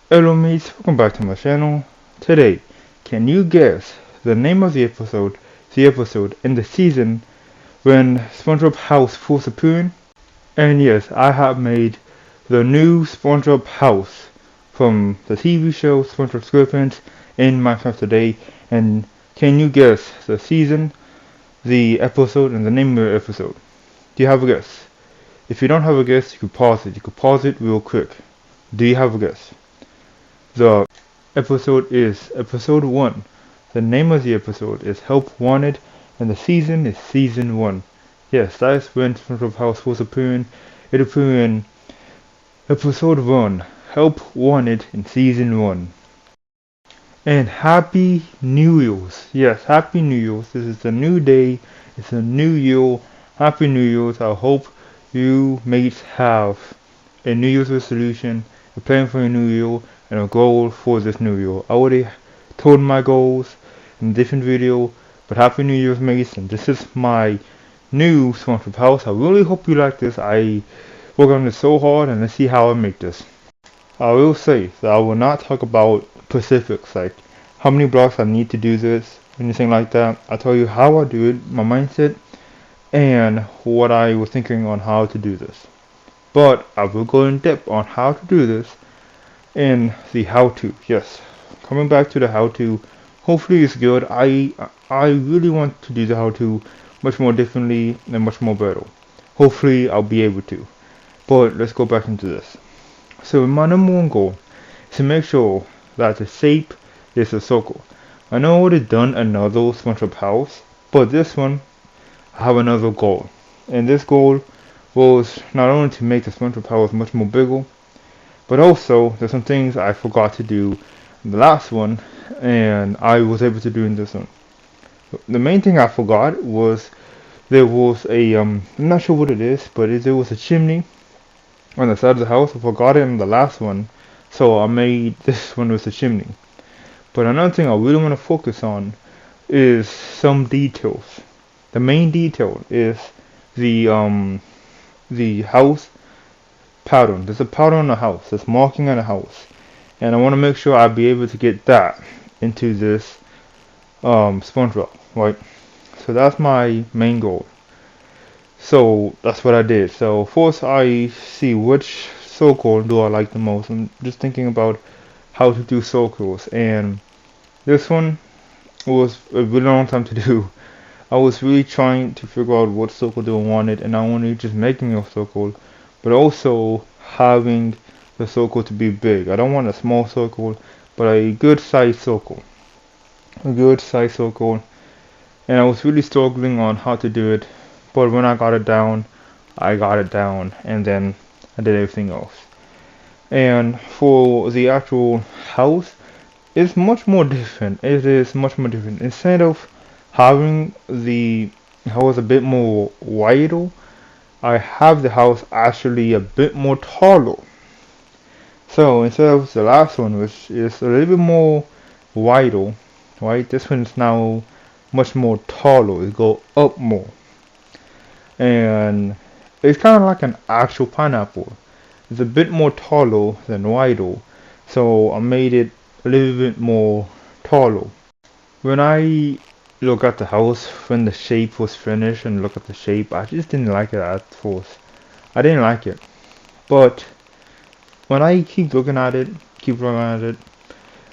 Hello mates, welcome back to my channel. Today, can you guess the name of the episode and the season when SpongeBob house first appearing? And yes, I have made the new SpongeBob house from the TV show SpongeBob Sqaurepants in Minecraft today. And can you guess the season, the episode, and the name of the episode? Do you have a guess? If you don't have a guess, you can pause it. You can pause it real quick. Do you have a guess? The episode is episode 1. The name of the episode is Help Wanted, and the season is season 1. Yes, that is when SpongeBob House was appearing. It appeared in episode 1, Help Wanted in season 1. And Happy New Year's. Yes, Happy New Year's. This is a new day. It's a new year. Happy New Year's. I hope you mates have a New Year's resolution, a plan for a new year, and a goal for this new year. I already told my goals in a different video, but Happy New Year's mates, and this is my new SpongeBob house. I really hope you like this. I worked on this so hard, and let's see how I make this. I will say that I will not talk about specifics, like how many blocks I need to do this, anything like that. I'll tell you how I do it, my mindset, and what I was thinking on how to do this. But I will go in depth on how to do this in the how-to. Yes, coming back to the how-to. Hopefully it's good. I really want to do the how-to much more differently and much more better. Hopefully I'll be able to. But let's go back into this. So my number one goal is to make sure that the shape is a circle. I know I already done another SpongeBob house, but this one I have another goal. And this goal was not only to make the SpongeBob house much more bigger, but also there's some things I forgot to do in the last one, and I was able to do in this one. The main thing I forgot was there was a I'm not sure what it is, but there was a chimney on the side of the house. I forgot it in the last one, so I made this one with a chimney. But another thing I really want to focus on is some details. The main detail is the house pattern. There's a pattern on the house. There's marking on the house, and I want to make sure I'll be able to get that into this SpongeBob, right? So that's my main goal. So that's what I did. So first I see which circle do I like the most. I'm just thinking about how to do circles, and this one was a really long time to do. I was really trying to figure out what circle do I wanted, and not only just making a circle, but also having the circle to be big. I don't want a small circle, but a good size circle. A good size circle. And I was really struggling on how to do it, but when I got it down, and then I did everything else. And for the actual house, it's much more different. It is much more different. Instead of having the house a bit more wider, I have the house actually a bit more taller. So instead of the last one, which is a little bit more wider, right? This one is now much more taller. It go up more, and it's kind of like an actual pineapple. It's a bit more taller than wider, so I made it a little bit more taller. When I look at the house, when the shape was finished and look at the shape, I just didn't like it at first. I didn't like it, but when I keep looking at it,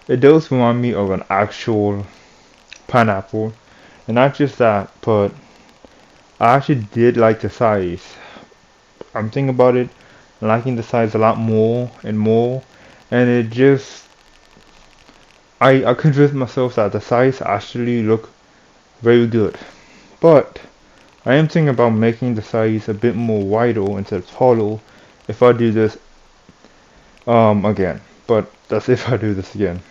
it does remind me of an actual pineapple. And not just that, but I actually did like the size. I'm thinking about it, liking the size a lot more and more, and it just I convinced myself that the size actually looked very good. But I am thinking about making the size a bit more wider instead of taller if I do this again. But that's if I do this again.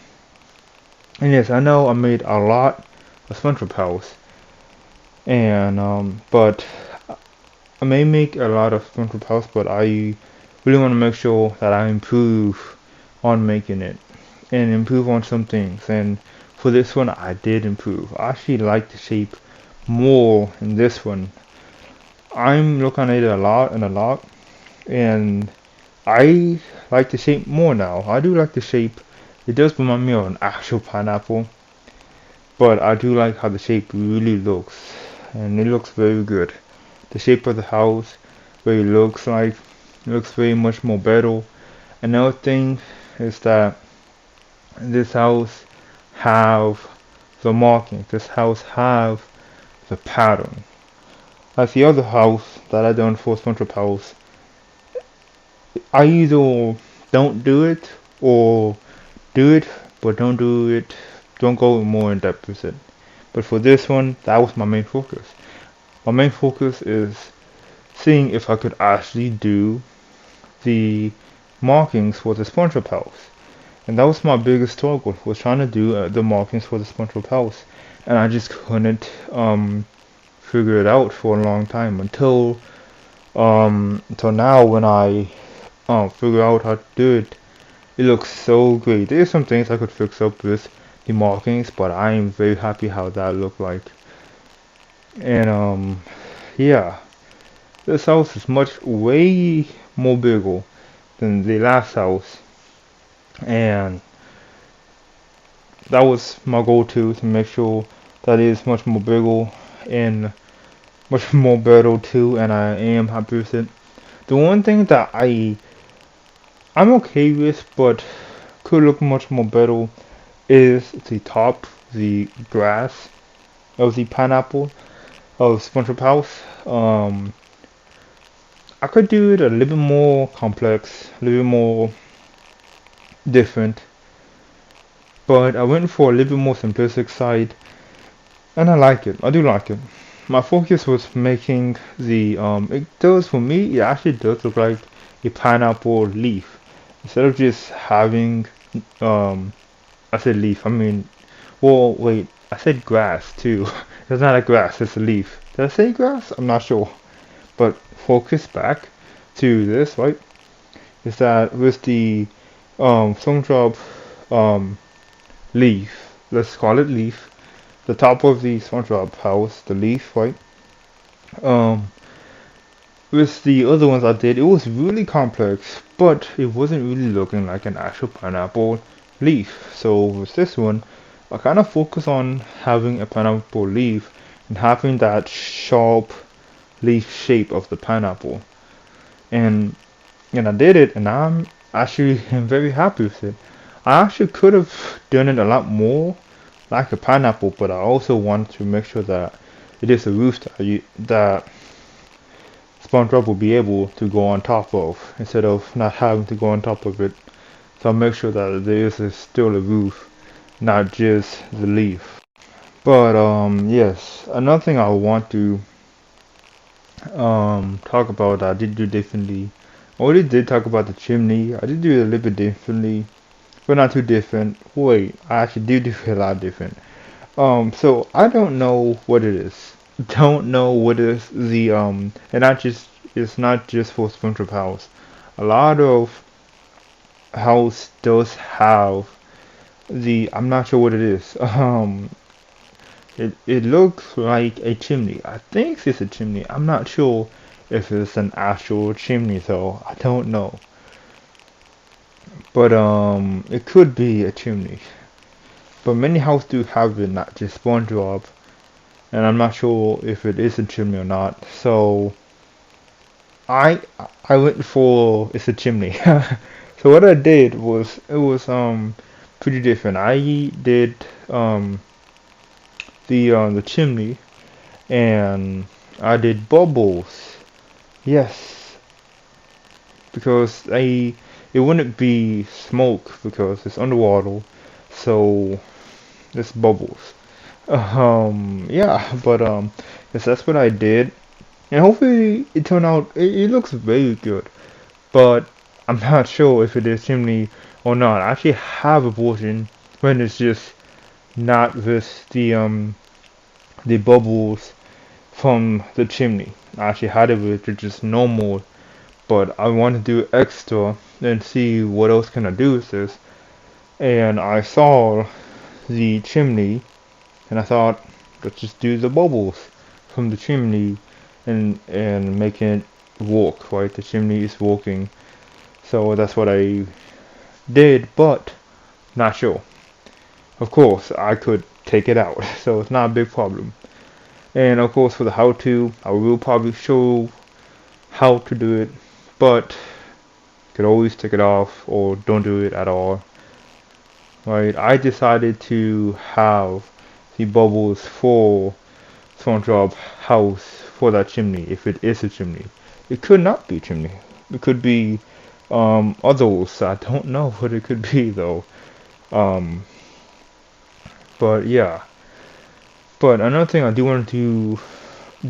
And yes, I know I made a lot of SpongeBob house, and but I may make a lot of SpongeBob house, but I really want to make sure that I improve on making it and improve on some things. And for this one, I did improve. I actually like the shape more in this one. I'm looking at it a lot, and I like the shape more now. I do like the shape. It does remind me of an actual pineapple, but I do like how the shape really looks, and it looks very good. The shape of the house, where it looks like, it looks very much more better. Another thing is that this house have the markings. This house have the pattern. Like the other house that I done for Spongebob house, I either don't do it or do it, but don't do it. Don't go more in depth with it. But for this one, that was my main focus. My main focus is seeing if I could actually do the markings for the Spongebob house. And that was my biggest struggle, was trying to do the markings for the Spongebob house. And I just couldn't figure it out for a long time until now when I figure out how to do it. It looks so great. There's some things I could fix up with the markings, but I am very happy how that looked like. And yeah, this house is way more bigger than the last house, and that was my goal too, to make sure that it is much more bigger and much more better too, and I am happy with it. The one thing that I'm okay with, but could look much more better, is the top, the grass of the pineapple of Spongebob house. I could do it a little bit more complex, a little bit more different, but I went for a little bit more simplistic side, and I like it. I do like it. My focus was making the it does, for me, it actually does look like a pineapple leaf instead of just having I said leaf. I mean, well, wait, I said grass too. It's not a grass, it's a leaf. Did I say grass? I'm not sure. But focus back to this, right? Is that with the SpongeBob leaf, let's call it leaf, the top of the SpongeBob house, the leaf, right? Um, with the other ones I did, it was really complex, but it wasn't really looking like an actual pineapple leaf. So with this one, I kind of focus on having a pineapple leaf and having that sharp leaf shape of the pineapple. And I did it, and I'm actually very happy with it. I actually could have done it a lot more like a pineapple, but I also want to make sure that it is a roof that SpongeBob will be able to go on top of instead of not having to go on top of it. So I'll make sure that there is still a roof, not just the leaf. But yes, another thing I want to talk about that I did do differently. I already did talk about the chimney. I did do it a little bit differently, but not too different. Wait, I actually do it a lot different. So I don't know what it is. Don't know what is the and not just, it's not just for Spongebob house. A lot of house does have the, I'm not sure what it is. It looks like a chimney. I think it's a chimney. I'm not sure if it's an actual chimney though. I don't know. But it could be a chimney. But many houses do have it, not just SpongeBob. And I'm not sure if it is a chimney or not. So I I went for it's a chimney. So what I did was, it was pretty different. I did the chimney, and I did bubbles. Yes, because it wouldn't be smoke because it's underwater, so it's bubbles. Yeah, but yes, that's what I did, and hopefully it turned out. It looks very good, but I'm not sure if it is chimney or not. I actually have a version when it's just not with the bubbles from the chimney. I actually had it with just normal, but I want to do extra and see what else can I do with this. And I saw the chimney, and I thought, let's just do the bubbles from the chimney and make it walk, right? The chimney is walking, So that's what I did, but not sure. Of course, I could take it out, so it's not a big problem. And of course, for the how to, I will probably show how to do it, but you could always take it off or don't do it at all. Right? I decided to have the bubbles for SpongeBob house for that chimney, if it is a chimney. It could not be a chimney. It could be others. I don't know what it could be though. Um, but yeah. But another thing I do want to do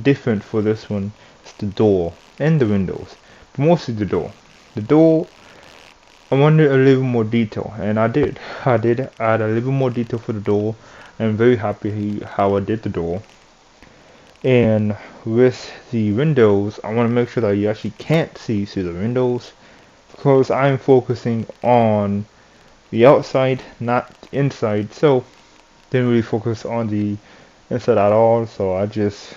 different for this one is the door and the windows. But mostly the door. The door, I wanted a little more detail, and I did. I did add a little more detail for the door. I'm very happy how I did the door. And with the windows, I want to make sure that you actually can't see through the windows because I'm focusing on the outside, not inside. So didn't really focus on the inside at all. So I just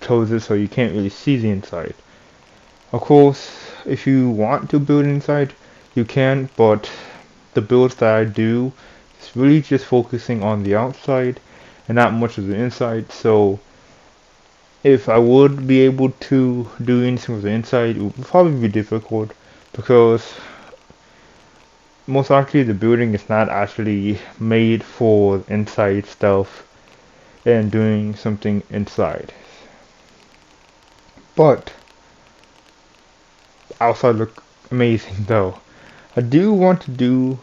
close it so you can't really see the inside. Of course, if you want to build inside, you can, but the builds that I do is really just focusing on the outside and not much of the inside. So if I would be able to do anything with the inside, it would probably be difficult because most likely the building is not actually made for inside stuff and doing something inside. But outside look amazing though. I do want to do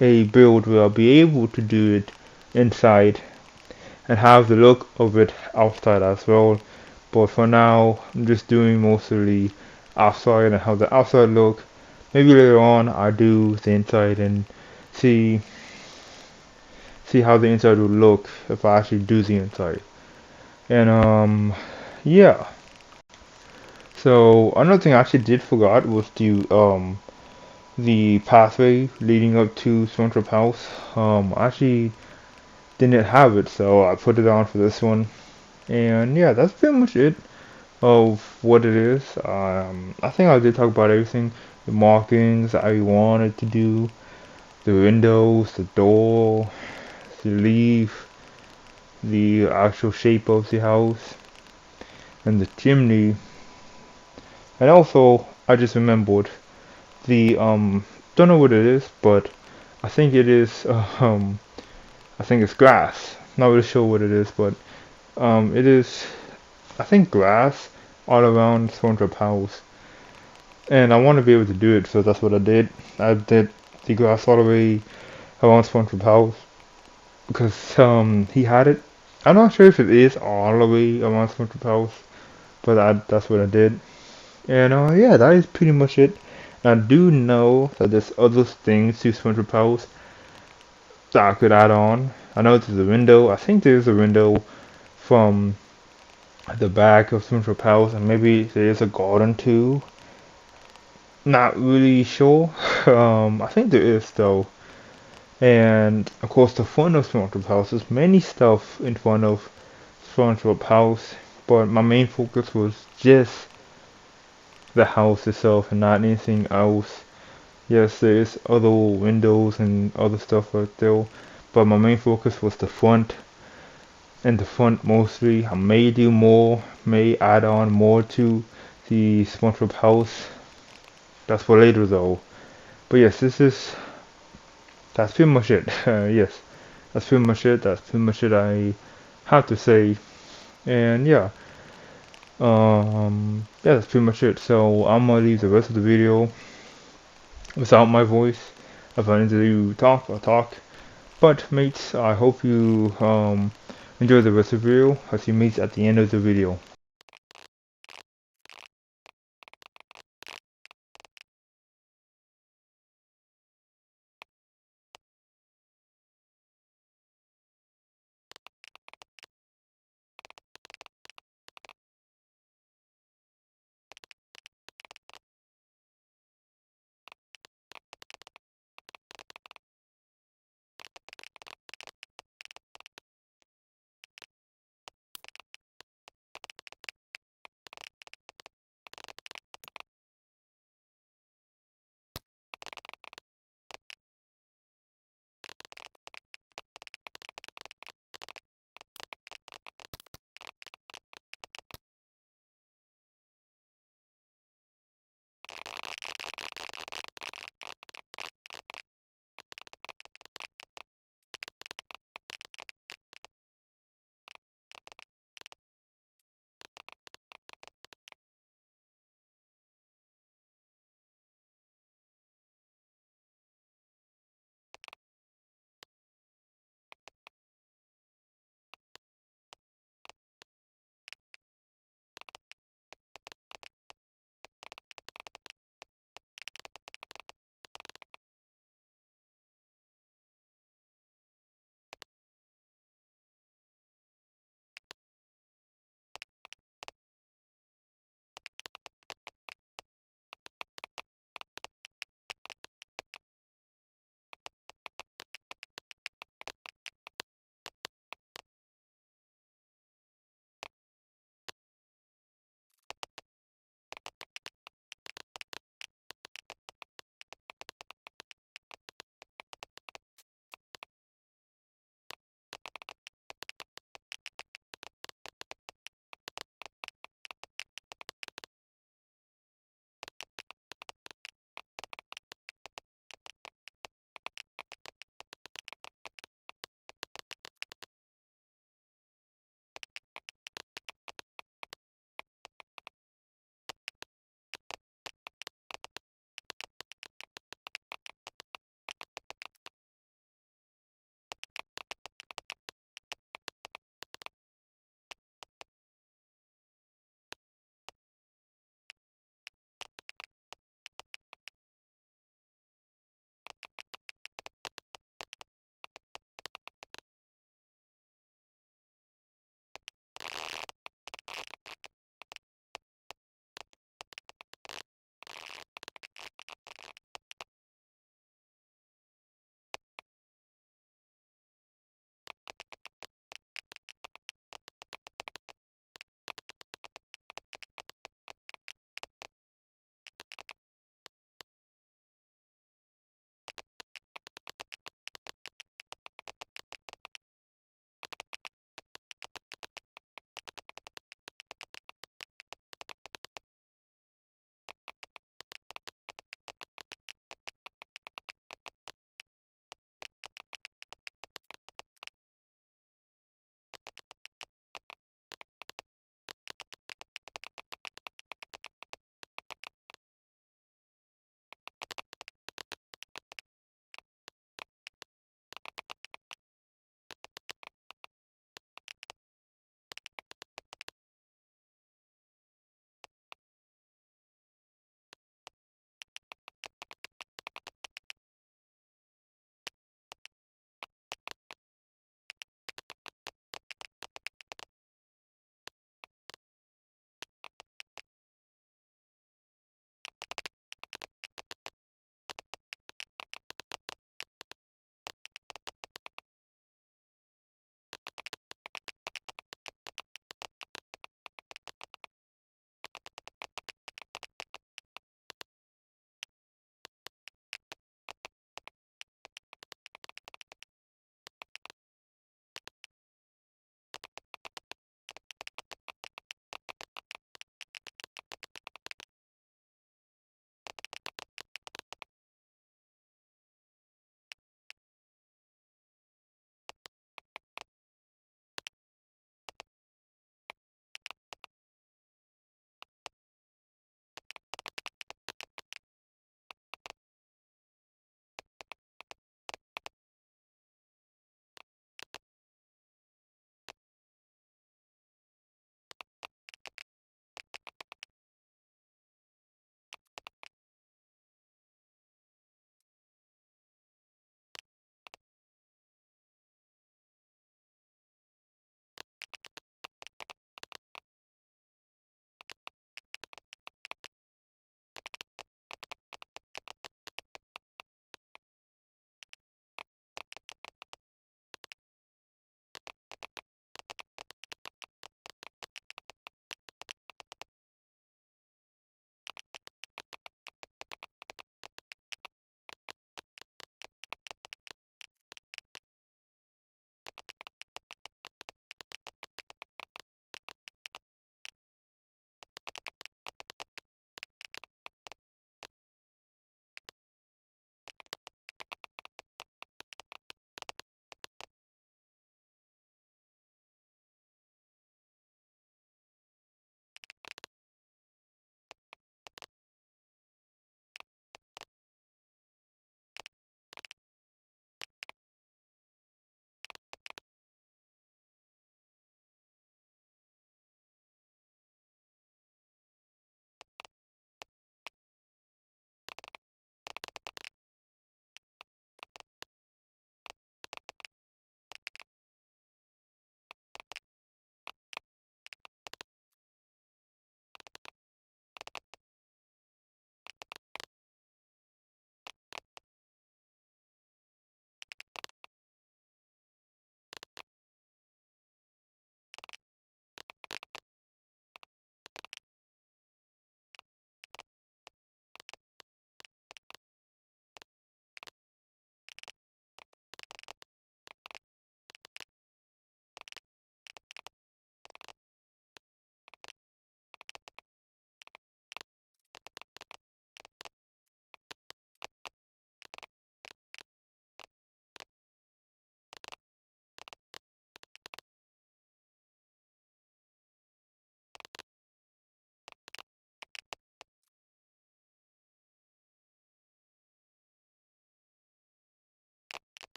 a build where I'll be able to do it inside and have the look of it outside as well. But for now, I'm just doing mostly outside and how the outside look. Maybe later on I do the inside and see see how the inside will look if I actually do the inside. And yeah. So another thing I actually did forgot was the pathway leading up to Spongebob House. I actually didn't have it, so I put it on for this one. And yeah, that's pretty much it of what it is. I think I did talk about everything. The markings I wanted to do, the windows, the door, the leaf, the actual shape of the house, and the chimney. And also, I just remembered the don't know what it is, but I think it is I think it's grass. Not really sure what it is, but it is I think grass all around SpongeBob house. And I want to be able to do it, so that's what I did. I did the grass all the way around SpongeBob house because he had it. I'm not sure if it is all the way around SpongeBob house, but that's what I did. And yeah, that is pretty much it. And I do know that there's other things to SpongeBob house that I could add on. I know there's a window. I think there's a window from the back of SpongeBob house, and maybe there's a garden too. Not really sure. I think there is though. And of course, the front of SpongeBob house is many stuff in front of SpongeBob house, but my main focus was just the house itself and not anything else. Yes, there is other windows and other stuff right there, but my main focus was the front, and the front mostly. I may do more, may add on more to the SpongeBob house. That's for later though. But yes, that's pretty much it. Yes, that's pretty much it. That's pretty much it I have to say. And yeah, yeah, that's pretty much it. So I'm gonna leave the rest of the video without my voice. If I need to talk, I'll talk. But mates, I hope you enjoy the rest of the video. I'll see you mates at the end of the video.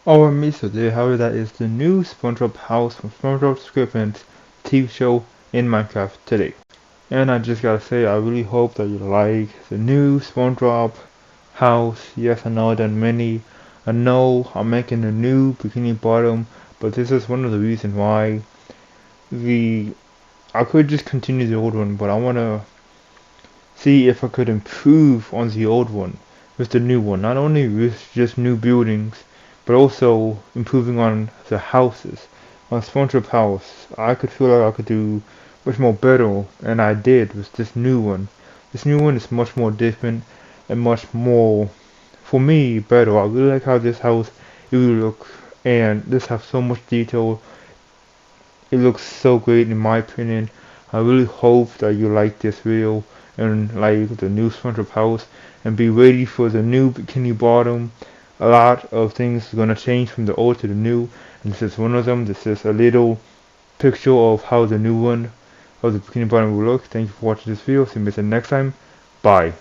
Alright, me, so there, however, that is the new SpongeBob house from SpongeBob Sqaurepants TV show in Minecraft today. And I just gotta say, I really hope that you like the new SpongeBob house. Yes, I know I've done many. I know I'm making a new Bikini Bottom, but this is one of the reasons why the I could just continue the old one, but I wanna see if I could improve on the old one with the new one. Not only with just new buildings, but also improving on the houses. On SpongeBob house, I could feel like I could do much more better, and I did with this new one. This new one is much more different and much more, for me, better. I really like how this house it will look, and this has so much detail. It looks so great in my opinion. I really hope that you like this video and like the new SpongeBob house and be ready for the new Bikini Bottom. A lot of things are gonna change from the old to the new, and this is one of them. This is a little picture of how the new one of the Bikini Bottom will look. Thank you for watching this video. See you next time. Bye.